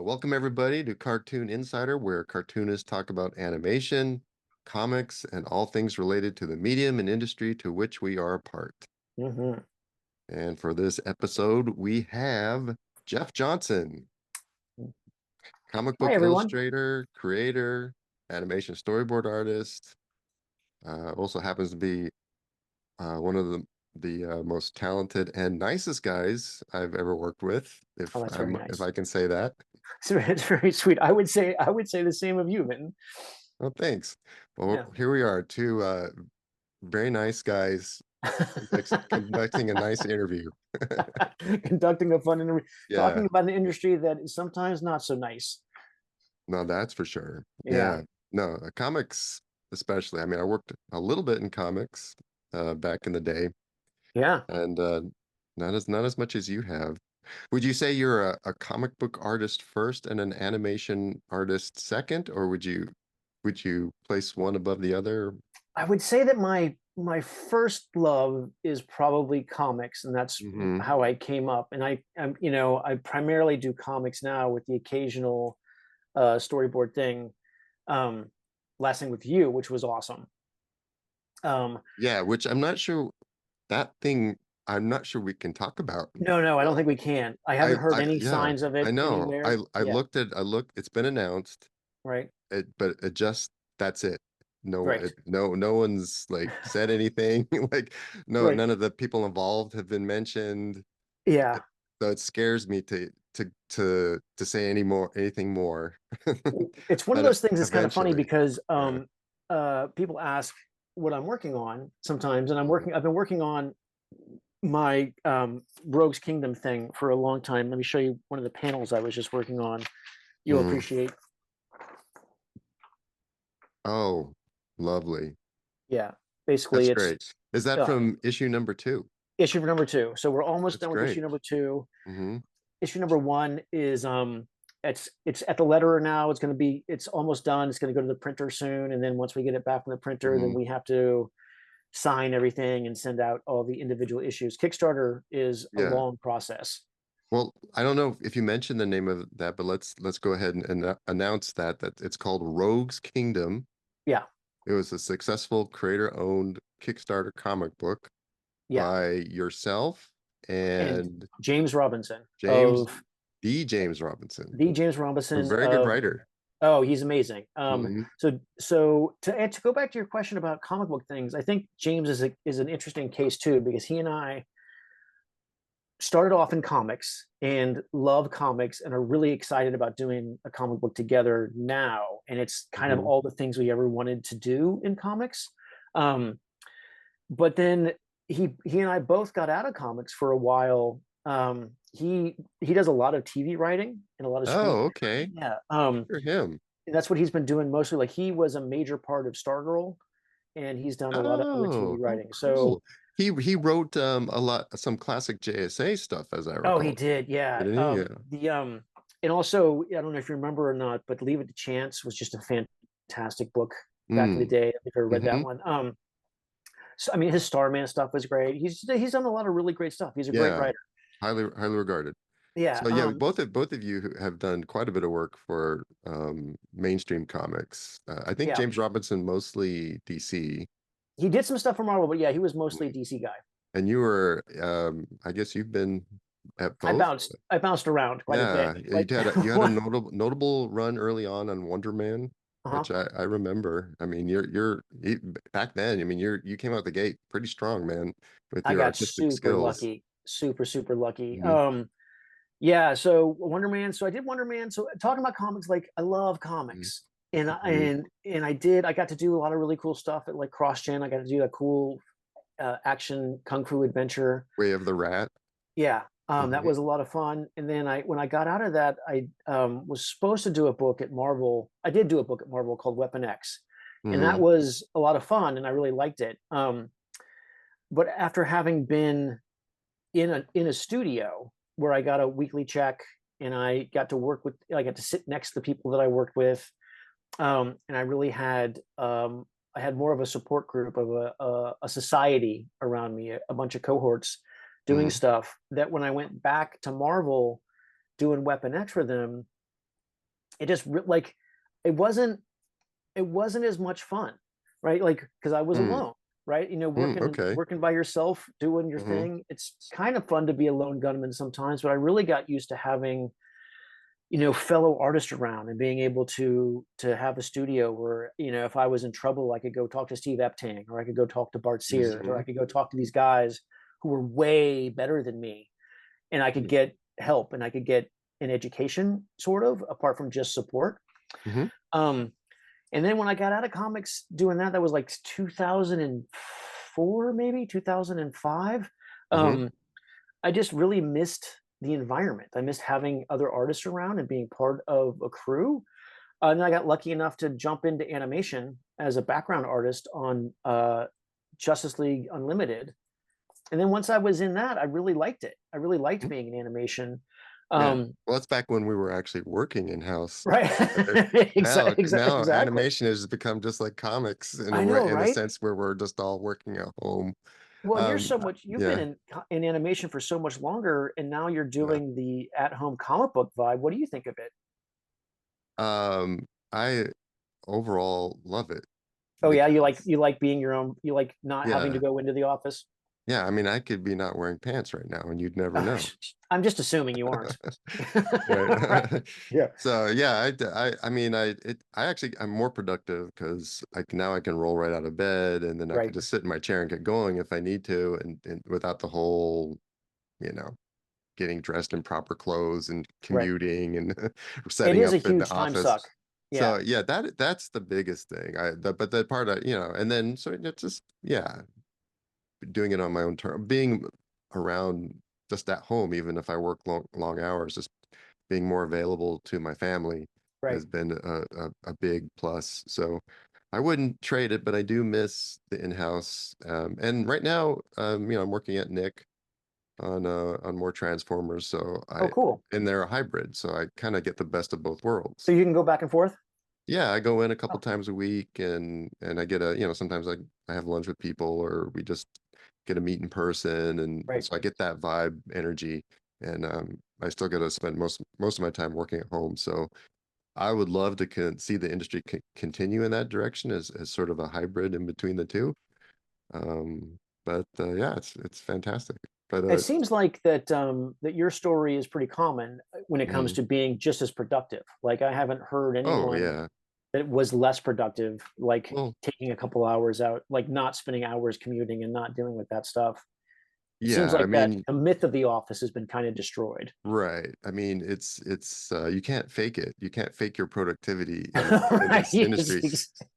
Welcome everybody to Cartoon Insider, where cartoonists talk about animation, comics, and all things related to the medium and industry to which we are a part. Hmm. And for this episode, we have Jeff Johnson, comic Hi, book everyone. illustrator, creator, animation storyboard artist. Also happens to be one of the most talented and nicest guys I've ever worked with, Oh, that's very if nice. I can say that. It's very sweet. I would say the same of you, Mitten. Oh, thanks. Well, Yeah. here we are, two very nice guys conducting a nice interview. Conducting a fun interview, talking Yeah, about an industry that is sometimes not so nice. no, that's for sure. Yeah. Yeah, no, comics especially. I mean, I worked a little bit in comics back in the day, Yeah. and not as much as you have. Would you say you're a comic book artist first and an animation artist second, or would you place one above the other? I would say that my first love is probably comics, and that's Hmm. how I came up. And I primarily do comics now with the occasional storyboard thing. Um, Last thing with you, which was awesome. Um, Yeah, which I'm not sure that thing. I'm not sure we can talk about. no, I don't think we can. I haven't heard any Yeah, signs of I it know. anywhere. Yeah, I looked, it's been announced. right, But it just that's it. right, No one's like said anything. Like no, right. none of the people involved have been mentioned. Yeah, So it scares me to say anything more. it's one of But those things that's kind of funny eventually, because yeah. people ask what I'm working on sometimes, and Mhm. I've been working on my Rogues Kingdom thing for a long time. Let me show you one of the panels I was just working on. You'll Mhm. appreciate. Oh, lovely. Yeah, basically That's it's great. Is that uh, from issue number two? issue number two. So we're almost That's done with issue great. number two. Hmm. Issue number one is it's at the letterer now. It's almost done. It's going to go to the printer soon, and then once we get it back from the printer, then Hmm. we have to sign everything and send out all the individual issues. Kickstarter is a Yeah. long process. Well, I don't know if you mentioned the name of that, but let's go ahead and announce that it's called Rogues Kingdom. Yeah, It was a successful creator-owned Kickstarter comic book yeah, by yourself and and James Robinson James, of James Robinson, the James a Robinson very good of writer. Oh, he's amazing. Hmm. So to go back to your question about comic book things, I think James is an interesting case too because he and I started off in comics and love comics and are really excited about doing a comic book together now. And it's kind of Hmm. all the things we ever wanted to do in comics. Um, but then he and I both got out of comics for a while. He does a lot of TV writing and a lot of screen. Oh, okay. Yeah. For him. And that's what he's been doing mostly. Like he was a major part of Stargirl, and he's done a lot of other TV Oh, writing. So cool. He wrote a lot some classic JSA stuff, as I oh, he recall. did, yeah. Didn't he? Yeah. The And also, I don't know if you remember or not, but Leave It to Chance was just a fantastic book back in the Mm. day. If you ever read that Hmm. one. So I mean, his Starman stuff was great. He's done a lot of really great stuff. He's a great Yeah. writer. Highly regarded. Yeah. So yeah, both of you have done quite a bit of work for mainstream comics. I think Yeah. James Robinson mostly DC, He did some stuff for Marvel, but yeah, he was mostly a DC guy. and you were I guess you've been at both. I bounced around quite a bit. Yeah, Like, you had a notable run early on Wonder Man, uh-huh. which I remember. I mean, back then. I mean, you came out the gate pretty strong, man, with I your got artistic super skills. lucky, super lucky. Mhm. Yeah, so Wonder Man. So I did Wonder Man. So talking about comics, like I love Mhm. comics, and Mhm. I got to do a lot of really cool stuff at like CrossGen. I got to do a cool action kung fu adventure. Way of the Rat. Yeah, that Hmm. was a lot of fun. And then when I got out of that, I was supposed to do a book at Marvel. I did do a book at Marvel called Weapon X, and that Hmm. was a lot of fun, and I really liked it. But after having been in a studio where I got a weekly check and I got to sit next to the people that I worked with. And I really I had more of a support group of a society around me, a bunch of cohorts doing Hmm. stuff that when I went back to Marvel doing Weapon X for them, it just like it wasn't it wasn't as much fun, right? Like because I was Mm, alone, right? okay. Working by yourself, doing your Hmm. thing. It's kind of fun to be a lone gunman sometimes, but I really got used to having fellow artists around and being able to have a studio where if I was in trouble, I could go talk to Steve Epting, or I could go talk to Bart Sears, or Hmm. I could go talk to these guys who were way better than me, and I could get help and I could get an education sort of apart from just support. Hmm. um and then when I got out of comics doing that, that was like 2004, maybe 2005. Hmm. um I just really missed the environment. I missed having other artists around and being part of a crew. And I got lucky enough to jump into animation as a background artist on Justice League Unlimited. And then once I was in that, I really liked it. I really liked being in animation. Yeah. Um, Well, that's back when we were actually working in house. right. Now Exactly. animation has become just like comics in a I way, know, in a right? sense where we're just all working at home. Well, and you've been Yeah, in animation for so much longer, and now you're yeah. doing the at home comic book vibe. What do you think of it? I overall love it Oh yeah, because you like being your own. You like not having to yeah, go into the office. yeah. I mean, I could be not wearing pants right now, and you'd never know. I'm just assuming you aren't. Right. Right. Yeah. So yeah, I mean, I actually, I'm more productive because now I can roll right out of bed, and then I can Right. just sit in my chair and get going if I need to, and without the whole, you know, getting dressed in proper clothes and Right. commuting and It setting is up a in the huge time office. suck. So Yeah. yeah, that's the biggest thing. But the part and then so it's just yeah, doing it on my own term, being around just at home, even if I work long hours, just being more available to my family Right. has been a big plus. So I wouldn't trade it, but I do miss the in-house. And right now, I'm working at Nick on more Transformers, so Oh, cool. and they're a hybrid, so I kind of get the best of both So worlds. you can go back and forth. Yeah, I go in a couple Oh, times a week, and I get sometimes I have lunch with people, or we just get a meet in person, and right. so I get that vibe energy, and I still get to spend most of my time working at home. So I would love to see the industry continue in that direction as sort of a hybrid in between the two. But yeah, it's fantastic. But It seems like that your story is pretty common when it comes mhm. to being just as productive. Like I haven't heard Oh anyone yeah. that was less productive, like Well, taking a couple hours out, like not spending hours commuting and not dealing with that stuff. It seems yeah, I like that mean, the myth of the office has been kind of destroyed. right. I mean, it's you can't fake it. You can't fake your productivity in Right. this industry.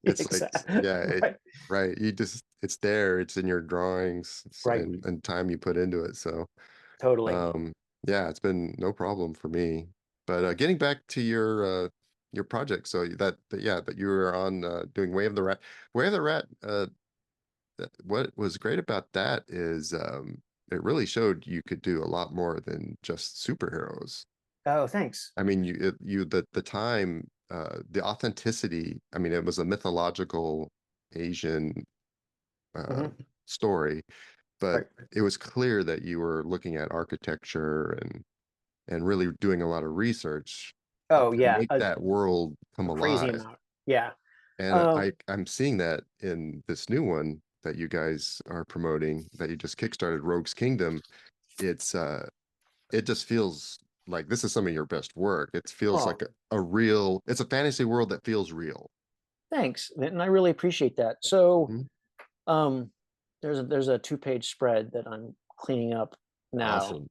It's like, Exactly. yeah, Right. right. It's there. It's in your drawings Right. and time you put into it. So, Totally. um, yeah, it's been no problem for me. But getting back to your project, so yeah, that you were on doing Way of the Rat. Way of the Rat, what was great about that is it really showed you could do a lot more than just superheroes. Oh, thanks. I mean, the time, the authenticity. I mean, it was a mythological Asian uh, Hmm. story, but Right. it was clear that you were looking at architecture and really doing a lot of research Oh, to yeah. make that world come A crazy alive. amount. Yeah. And Um, I'm seeing that in this new one that you guys are promoting that you just kickstarted, Rogue's Kingdom. It's it just feels like this is some of your best work. It feels oh, like a real, it's a fantasy world that feels real. thanks. And I really appreciate that. So, Mhm. um, there's a two-page spread that I'm cleaning up now. Awesome.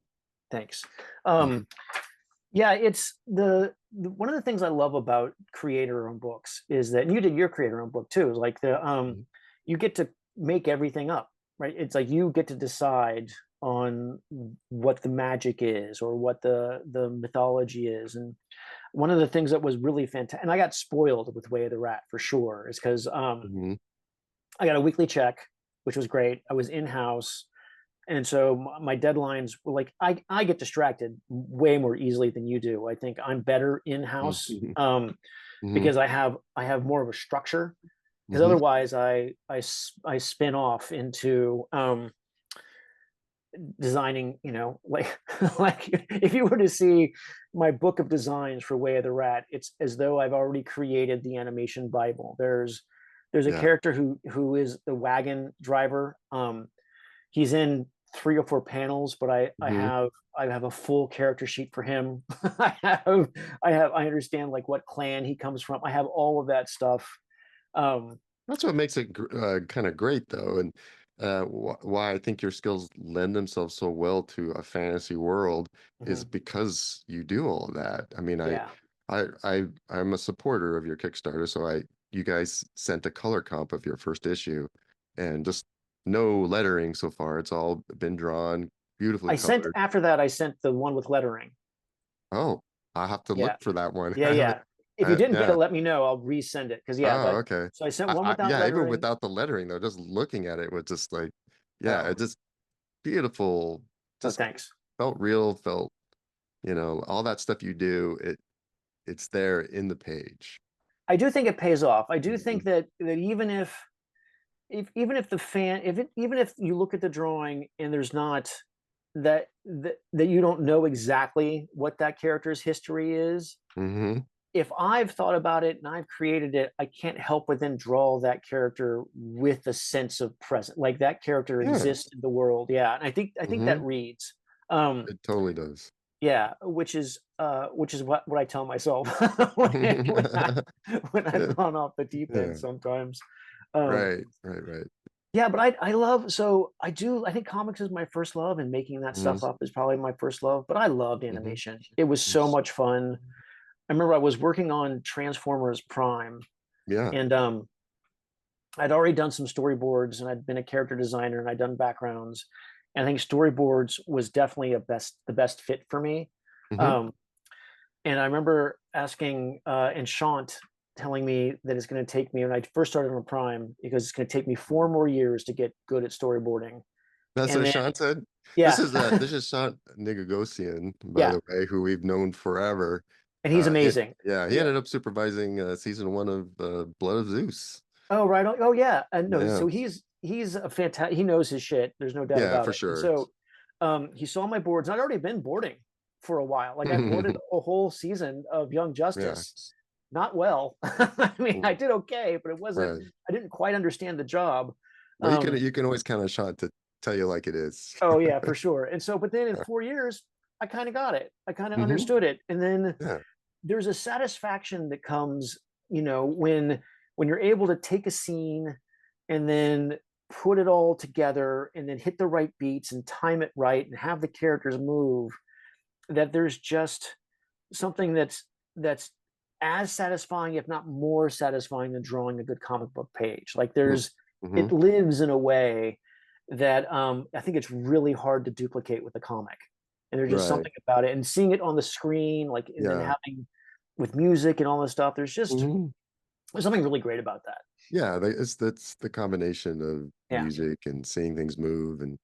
Thanks. Mhm. Um, yeah, it's one of the things I love about creator-owned books is that, and you did your creator-owned book too, is like Mhm. you get to make everything up, right? It's like you get to decide on what the magic is or what the mythology is. And one of the things that was really fantastic, and I got spoiled with Way of the Rat for sure, is because Mhm. I got a weekly check, which was great. I was in house, and so my deadlines were like I get distracted way more easily than you do. I think I'm better in house Mhm. Mhm. because I have more of a structure. Because Mhm. otherwise, I spin off into designing, you know, like like if you were to see my book of designs for Way of the Rat, it's as though I've already created the animation Bible. There's a Yeah. character who is the wagon driver. He's in 3 or 4 panels, but Mhm. I have a full character sheet for him. I understand like what clan he comes from. I have all of that stuff. Um, That's what makes it kind of great, though, and why I think your skills lend themselves so well to a fantasy world is mhm, because you do all of that. I mean, yeah. I'm a supporter of your Kickstarter, so you guys sent a color comp of your first issue, and just no lettering so far. It's all been drawn, beautifully I sent colored. after that, I sent the one with lettering. Oh, I have to Yeah. look for that one. Yeah, I haven't. yeah. If you didn't get it, Yeah. let me know. I'll resend it. Cause yeah, Oh, that okay. so I sent one without Yeah, even lettering. without the lettering though, just looking at it was just like, yeah, Oh, it just beautiful, oh, just thanks. felt real, felt, all that stuff you do, it's there in the page. I do think it pays off. I do think Mhm. that even if the fan if it even if you look at the drawing and there's not that you don't know exactly what that character's history is, Mhm. if I've thought about it and I've created it, I can't help but then draw that character with a sense of present, like that character Yeah. exists in the world. Yeah, and I think that Mhm. reads. Um, It totally does. yeah, which is what I tell myself when I've Yeah. gone off the deep end Yeah. sometimes. Um, Right. Right. Right. yeah, but I love I think comics is my first love and making that Mhm. stuff up is probably my first love. But I loved Mhm. animation. It was so much fun. I remember I was working on Transformers Prime Yeah. and I'd already done some storyboards and I'd been a character designer and I'd done backgrounds. And I think storyboards was definitely the best fit for me. Mhm. Um, and I remember asking Enchant telling me that it's going to take me when I first started on Prime because it's going to take me 4 more years to get good at storyboarding. That's And what then Sean said. yeah, This is Sean Nigagosian, by yeah, the way, who we've known forever. and he's He amazing. yeah, he Yeah. ended up supervising season one of Blood of Zeus. Oh right. Oh yeah. And no, Yeah, so he's a fantastic. He knows his shit. There's no doubt yeah, about for it. And sure. so he saw my boards. I'd already been boarding for a while. Like I boarded a whole season of Young Yeah, Justice. Not well. I mean, I mm, did okay, but it wasn't. right. I didn't quite understand the job. But Um, you can always count on Sean to tell you like it is. oh yeah, for sure. And so, but then in 4 years, I kind of got it. I kind of Hmm. understood it. And then Yeah. there's a satisfaction that comes, you know, when you're able to take a scene and then put it all together and then hit the right beats and time it right and have the characters move, that there's just something that's as satisfying if not more satisfying than drawing a good comic book page. Like there's Mm-hmm. it lives in a way that I think it's really hard to duplicate with a comic. And there's just Right. something about it and seeing it on the screen, like, and then Yeah. having with music and all this stuff, Hmm. there's something really great about that. Yeah. It's that's the combination of Yeah. music and seeing things move, and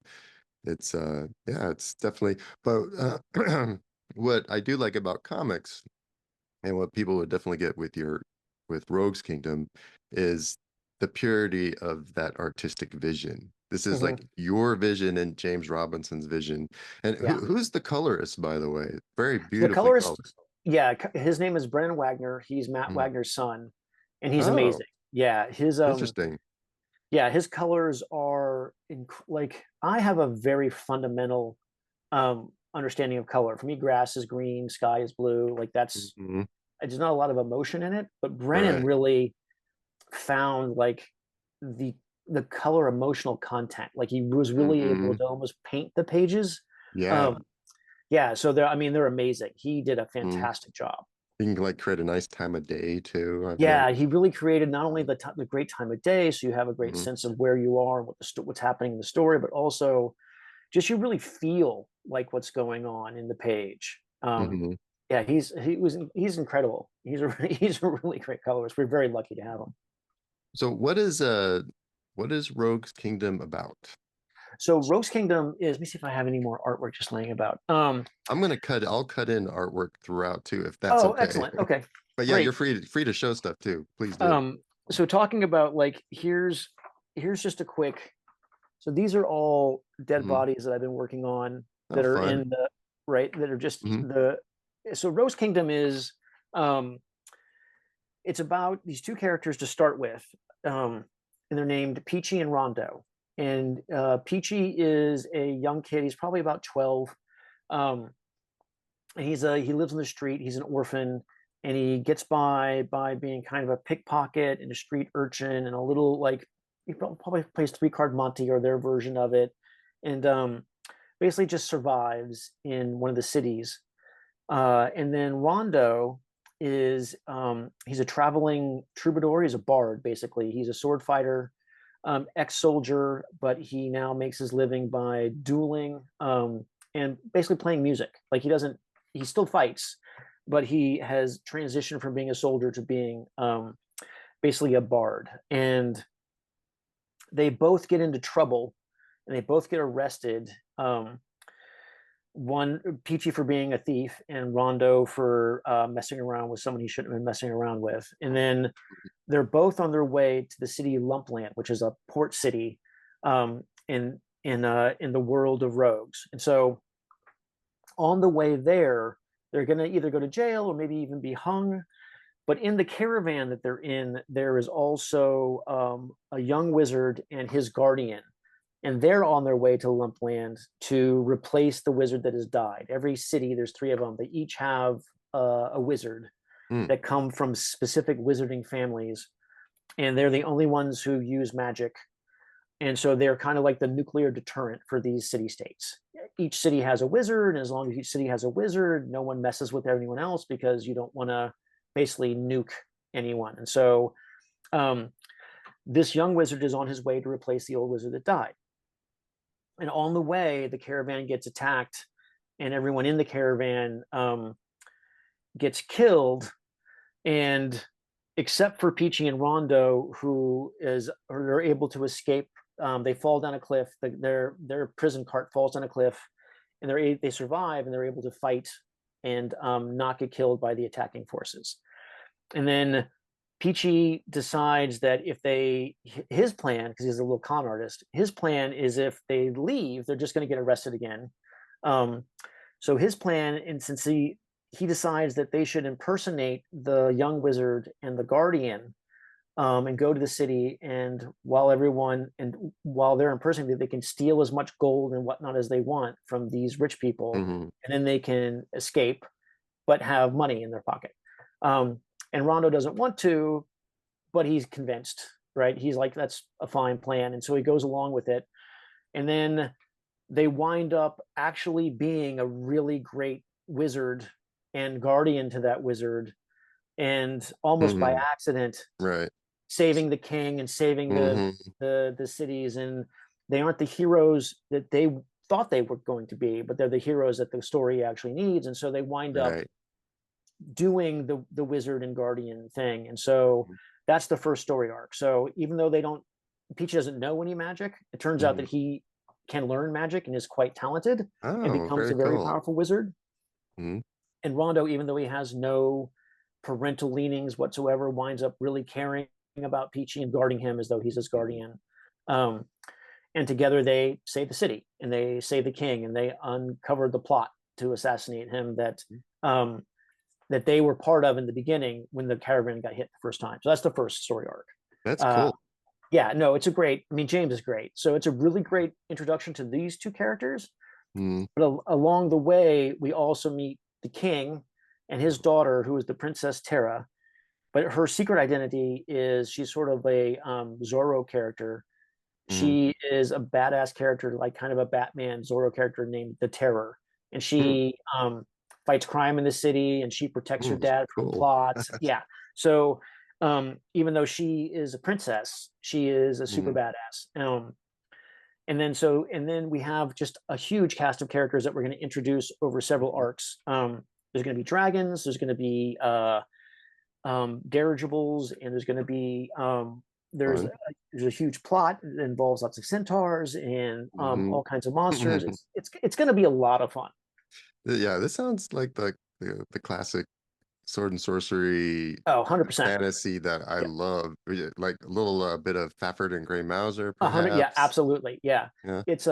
it's yeah, it's definitely. But what I do like about comics, and what people would definitely get with with Rogue's Kingdom, is the purity of that artistic vision. This is Hmm. like your vision and James Robinson's vision. And Yeah. who's the colorist, by the way? Very The beautifully colored. colorist, yeah, his name is Brennan Wagner. He's Matt Mm. Wagner's son, and he's Oh, amazing. Yeah, interesting. his colors are like I have a very fundamental understanding of color. For me, grass is green, sky is blue. Like that's Hmm. there's not a lot of emotion in it, but Brennan Right. really found like the the color emotional content. Like he was really able Hmm. to almost paint the pages. Yeah. Um, yeah, so they're I mean they're amazing. He did a Mm. fantastic job. You can like create a nice time of day too, I've Yeah, noticed. he really created not only the great time of day, so you have a great Hmm. sense of where you are and what's happening in the story, but also just you really feel like what's going on in the page. Hmm. Yeah, he's incredible. He's a really great colorist. We're very lucky to have him. So what is Rogue's Kingdom about? So Rogue's Kingdom is. Let me see if I have any more artwork just laying about. I'll cut in artwork throughout too, if that's Oh, okay. excellent. Okay, But yeah, you're great. free to show stuff too. Please do. So talking about like here's just a quick So these are all dead Mhm. bodies that I've been working on Oh, that are fun. in the right that are just Mhm. the so Rose Kingdom is um it's about these two characters to start with, um, and they're named Peachy and Rondo. And Peachy is a young kid. He's probably about 12. Um, and he lives on the street. He's an orphan, and he gets by being kind of a pickpocket and a street urchin and a little like he probably plays three card Monte or their version of it, and basically just survives in one of the cities. And then Rondo is he's a traveling troubadour. He's a bard, basically. He's a sword fighter, ex-soldier, but he now makes his living by dueling and basically playing music. Like he still fights, but he has transitioned from being a soldier to being basically a bard. And they both get into trouble and they both get arrested. One Peachy for being a thief and Rondo for messing around with someone he shouldn't have been messing around with. And then they're both on their way to the city Lumpland, which is a port city in the world of rogues. And so on the way there, they're going to either go to jail or maybe even be hung. But in the caravan that they're in, there is also a young wizard and his guardian, and they're on their way to Lumpland to replace the wizard that has died. Every city, there's three of them. They each have a wizard Mm. that come from specific wizarding families, and they're the only ones who use magic. And so they're kind of like the nuclear deterrent for these city states. Each city has a wizard, and as long as each city has a wizard, no one messes with anyone else because you don't want to basically nuke anyone. And so um, this young wizard is on his way to replace the old wizard that died. And on the way, the caravan gets attacked, and everyone in the caravan gets killed. And except for Peachy and Rondo, who are able to escape, they fall down a cliff. Their prison cart falls down a cliff, and they survive, and they're able to fight and not get killed by the attacking forces. And then Peachy decides that if they his plan, because he's a little con artist, his plan is if they leave, they're just going to get arrested again. Um, so his plan, and since he decides that they should impersonate the young wizard and the guardian, and go to the city, and while they're impersonating, they can steal as much gold and whatnot as they want from these rich people, Mhm. and then they can escape, but have money in their pocket. Um, and Rondo doesn't want to, but he's convinced, right? He's like, that's a fine plan. And so he goes along with it. And then they wind up actually being a really great wizard and guardian to that wizard. And almost by Mhm. accident, Right. saving the king and saving Mhm. the cities. And they aren't the heroes that they thought they were going to be, but they're the heroes that the story actually needs. And so they wind up Right. doing the wizard and guardian thing. And so Mhm. that's the first story arc. So even though they don't Peach doesn't know any magic, it turns out Mhm. that he can learn magic and is quite talented and Oh, becomes very a very cool. powerful wizard. Mhm. And Rondo, even though he has no parental leanings whatsoever, winds up really caring about Peachy and guarding him as though he's his Mhm. guardian. Um, and together they save the city and they save the king and they uncover the plot to assassinate him um, that they were part of in the beginning when the caravan got hit the first time. So that's the first story arc. That's Uh, cool. yeah, no, it's a great. I mean, James is great. So it's a really great introduction to these two characters. Mhm. But along the way, we also meet the king and his daughter, who is the Princess Terra. But her secret identity is she's sort of a Zorro character. Mhm. She is a badass character, like kind of a Batman Zorro character named the Terror, and Mm. she fights crime in the city, and she protects her Mm. dad from Cool. plots. Yeah, so even though she is a princess, she is a super Mhm. badass. And then we have just a huge cast of characters that we're going to introduce over several Mhm. arcs. There's going to be dragons. There's going to be dirigibles, and there's a, Fun. there's a huge plot that involves lots of centaurs and Mhm. all kinds of monsters. It's going to be a lot of fun. Yeah, this sounds like the classic sword and sorcery Oh, 100%. fantasy that I Yeah. love. Like a little bit of Fafford and Grey Mouser, 100. Yeah, perhaps. absolutely. Yeah. Yeah. It's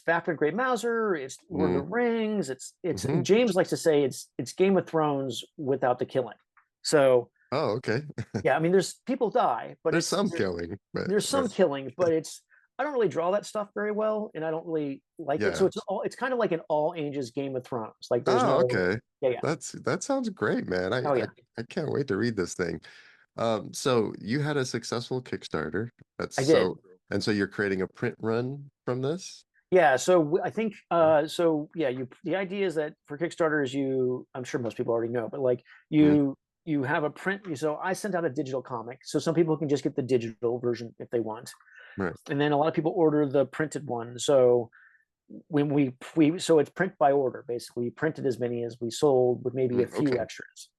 Fafnir Great Mauser, it's Lord of Mm, the Rings, it's hmm. James likes to say it's Game of Thrones without the killing. So Oh, okay. yeah, I mean there's people die, but There's some killing, there's some but killing, but I don't really draw that stuff very well, and I don't really like it. So yeah. it's kind of like an all ages Game of Thrones. Like there's Oh, no okay. yeah, yeah. That sounds great, man. Oh yeah. I can't wait to read this thing. So you had a successful Kickstarter. That's I did. so, and so you're creating a print run from this? Yeah, so I think Mm, so yeah, you the idea is that for Kickstarters you I'm sure most people already know, but like mm, you have a print so I sent out a digital comic. So some people can just get the digital version if they want. right. And then a lot of people order the printed one. So when we so it's print by order basically. We printed as many as we sold with maybe a Mm, few okay. extras.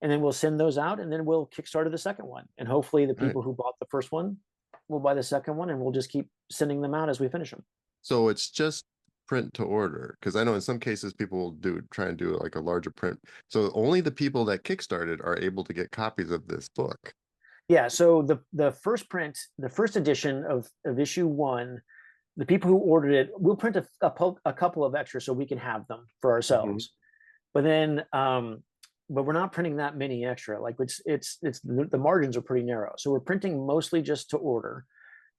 And then we'll send those out and then we'll Kickstarter the second one. And hopefully the All right. people who bought the first one will buy the second one and we'll just keep sending them out as we finish them. So it's just print to order because I know in some cases people will try and do like a larger print. So only the people that kickstarted are able to get copies of this book. Yeah, so the first print, the first edition of issue one, the people who ordered it, we'll print a couple of extras so we can have them for Hmm. ourselves. But then, but we're not printing that many extra. Like it's the margins are pretty narrow, so we're printing mostly just to order.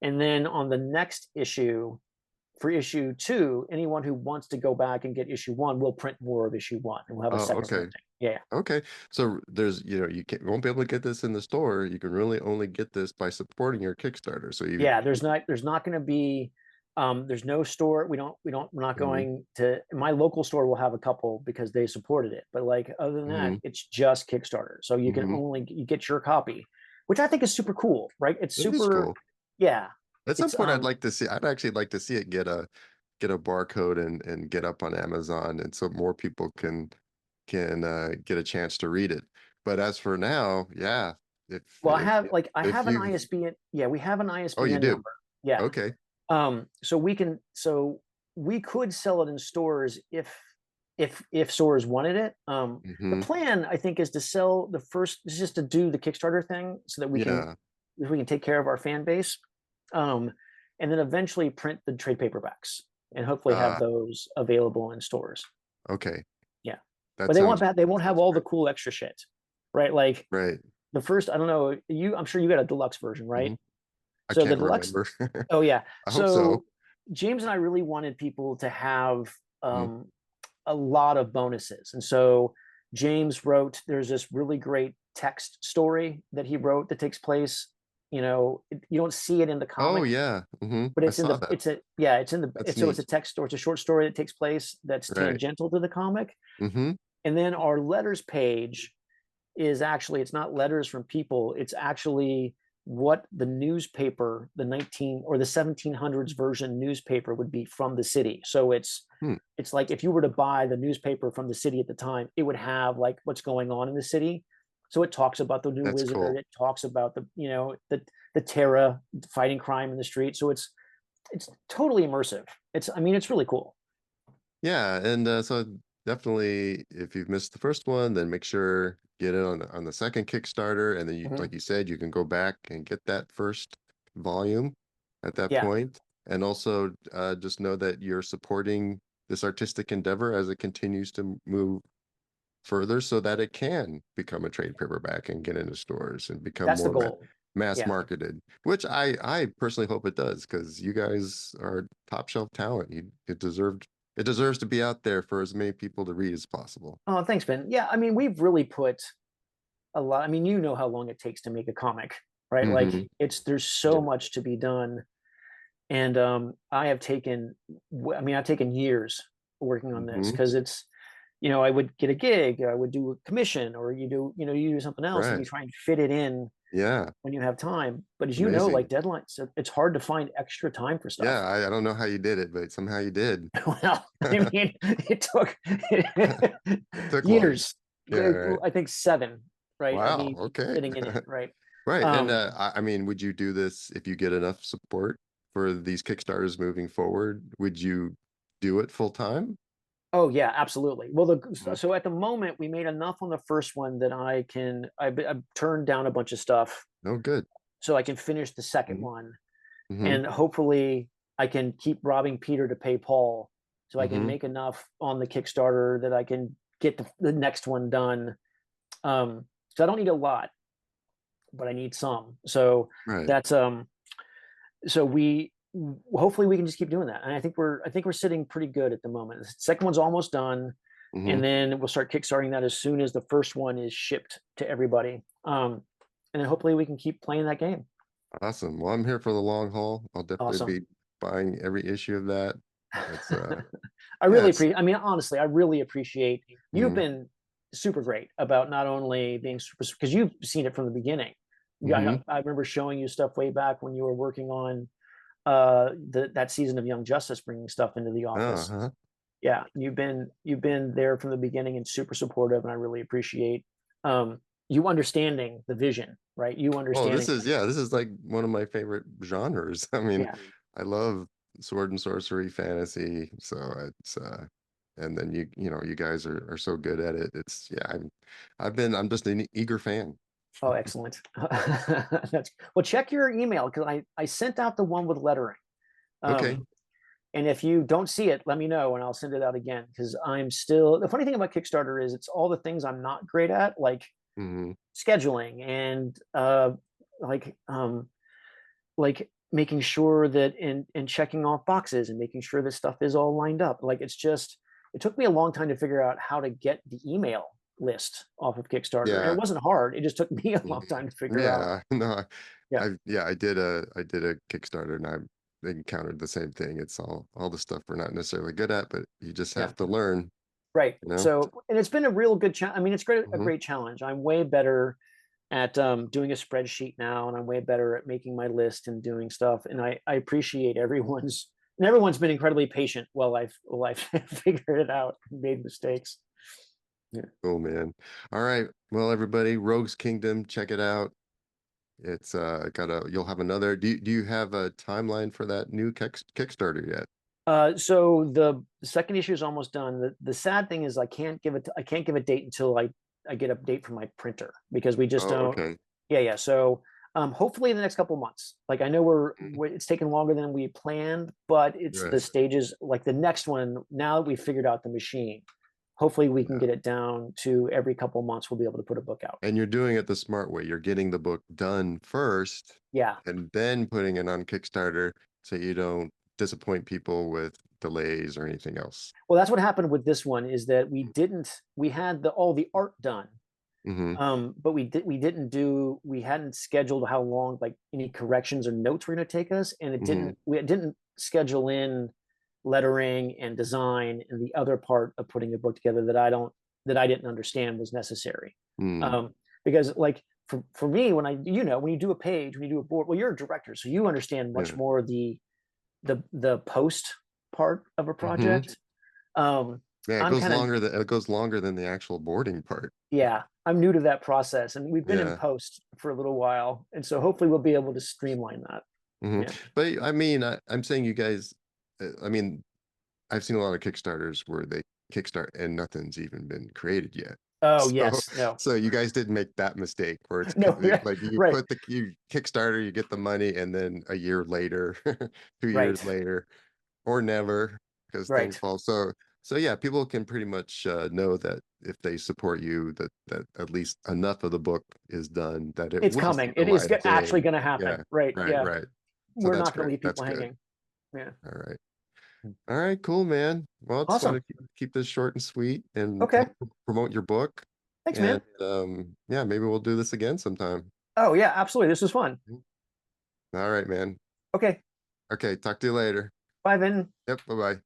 And then on the next issue, for issue two, anyone who wants to go back and get issue one will print more of issue one, and we'll have a Oh, second okay. printing. Yeah, Okay. So there's, won't be able to get this in the store. You can really only get this by supporting your Kickstarter. So yeah. There's not going to be there's no store. We're not Mhm, going to my local store will have a couple because they supported it. But like other than that, mhm, it's just Kickstarter. So mhm. you get your copy, which I think is super cool, right? It's It is super cool. yeah. At some It's point, I'd like to see. I'd actually like to see it get a barcode and get up on Amazon, and so more people can get a chance to read it. But as for now, yeah, well, I if have an you ISBN. Yeah, we have an oh, you ISBN do. number. Yeah. Okay. So we could sell it in stores if stores wanted it. The Hmm. plan I think is to sell the first is just to do the Kickstarter thing so that Yeah. we can take care of our fan base, um, and then eventually print the trade paperbacks and hopefully have Uh, those available in stores. okay. Yeah, That but sounds they that won't have sounds all the great. cool extra shit, right? Like Right. the first I don't know I'm sure you got a deluxe version, Hmm. right? I So the can't deluxe remember. Oh yeah. I hope so. So James and I really wanted people to have Mhm. um, a lot of bonuses, and so James wrote. There's this really great text story that he wrote that takes place. You don't see it in the Oh comic, yeah. but I saw that. it's a yeah, it's in the That's so it's neat. a text or it's a short story that takes place that's Right. tangential to the comic, Hmm. and then our letters page is actually it's not letters from people, it's actually what the newspaper, the 19 or the 1700s version newspaper would be from the city. So Hmm. it's like if you were to buy the newspaper from the city at the time, it would have like what's going on in the city. So it talks about the new That's wizard, cool. it talks about the Terra fighting crime in the street. So it's totally immersive. It's really cool. Yeah, and so definitely, if you've missed the first one, then make sure get it on the second Kickstarter, and then Mhm. like you said, you can go back and get that first volume at that Yeah, point, and also just know that you're supporting this artistic endeavor as it continues to move further, so that it can become a trade paperback and get into stores and become that's the more goal. mass Yeah. marketed, which I personally hope it does because you guys are top shelf talent. It deserves to be out there for as many people to read as possible. Oh, thanks, Ben. Yeah, I mean, we've really put a lot. I mean, you know how long it takes to make a comic, right? Like Hmm. there's so Yeah. much to be done. And I've taken years working on this Hmm. because I would get a gig, I would do a commission, or you do something else and you Right. try and fit it in Yeah. when you have time. But as you know, like Amazing. deadlines, it's hard to find extra time for Yeah. stuff. I don't know how you did it, but somehow you did. Well, I mean, it took It took long. years. Yeah. Right. I think seven, right, of Wow. me Okay. fitting it in, right? Right. And Um, I mean, would you do this if you get enough support for these Kickstarters moving forward? Would you do it full time? Oh yeah, absolutely. Well, Mhm. so at the moment we made enough on the first one that I've turned down a bunch of stuff Oh, good. so I can finish the second Mhm. one, Mhm. and hopefully I can keep robbing Peter to pay Paul, so I can Mhm. make enough on the Kickstarter that I can get the next one done. So I don't need a lot, but I need some. So Right. that's so hopefully we can just keep doing that. And I think we're sitting pretty good at the moment. The second one's almost done, and Mhm. then we'll start kickstarting that as soon as the first one is shipped to everybody. And then hopefully we can keep playing that game. Awesome. Well, I'm here for the long haul. I'll definitely Awesome. be buying every issue of that. It's I really yes. appreciate. I mean, honestly, I really appreciate you've Mhm. been super great about not only being super because you've seen it from the beginning. Yeah, Mhm. I remember showing you stuff way back when you were working on that season of Young Justice, bringing stuff into the office. Uh-huh. Yeah, you've been there from the beginning and super supportive, and I really appreciate you understanding the vision, right? You Oh, understanding, this is like one of my favorite genres. I mean, yeah, I love sword and sorcery fantasy, so it's and then you guys are so good at it. It's yeah, I'm just an eager fan. oh, excellent. That's well. Check your email because I sent out the one with lettering. Okay. Um, and if you don't see it, let me know and I'll send it out again because I'm still. The funny thing about Kickstarter is it's all the things I'm not great at, like Hmm. scheduling and like um, like making sure that and checking off boxes and making sure this stuff is all lined up. Like it took me a long time to figure out how to get the email list off of Kickstarter. And it Yeah. wasn't hard. It just took me a long Mhm. time to figure out. Yeah. No, Yeah. I did a Kickstarter and I encountered the same thing. It's all the stuff we're not necessarily good at, but you just Yeah. have to learn, Right. you know? So and it's been a real good challenge. I mean, it's a Hmm. great challenge. I'm way better at doing a spreadsheet now, and I'm way better at making my list and doing stuff. And I appreciate everyone's been incredibly patient while I've figured it out and made mistakes. Yeah. Oh man. All right. Well, everybody, Rogues Kingdom, check it out. It's you'll have another. Do you have a timeline for that new Kickstarter yet? So the second issue is almost done. The sad thing is I can't give a date until I get a date from my printer because we just Oh, don't. okay. Yeah, yeah. So hopefully in the next couple of months. Like I know Mhm. it's taken longer than we planned, but it's the Right. stages like the next one. Now that we figured out the machine, hopefully we can Yeah. get it down to every couple of months we'll be able to put a book out. And you're doing it the smart way. You're getting the book done first Yeah. and then putting it on Kickstarter so you don't disappoint people with delays or anything else. Well, that's what happened with this one is that we had the all the art done. Mm-hmm. But we hadn't scheduled how long like any corrections or notes were going to take us, and Mm-hmm. we didn't schedule in lettering and design and the other part of putting a book together that I didn't understand was necessary. Mm. Um, because like for me, when you do a page, when you do a board, well, you're a director, so you understand much Yeah. more the post part of a Mm-hmm. project. Um, Yeah, I'm kind of it goes longer than the actual boarding part. Yeah, I'm new to that process, and we've been in Yeah. post for a little while, and so hopefully we'll be able to streamline that. Hmm. Yeah. But I mean, I'm saying you guys, I mean, I've seen a lot of Kickstarters where they kickstart and nothing's even been created yet. Oh So, yes, no, so you guys didn't make that mistake where no, like you right, put you Kickstarter, you get the money, and then a year later, 2 years right, later, or never, because things right. fall. So yeah, people can pretty much know that if they support you, that at least enough of the book is done that it It's will see coming. the It is light of actually day. going to happen. Yeah, Right. right, Yeah. right. So We're that's not going to great. leave That's people good. hanging. Yeah. All right. All right, cool, man. Well, I just want Awesome. to keep this short and sweet and Okay. promote your book. Thanks, And man. yeah, maybe we'll do this again sometime. Oh yeah, absolutely. This was fun. All right, man. Okay. Okay, talk to you later. Bye, Vin. Yep, bye-bye.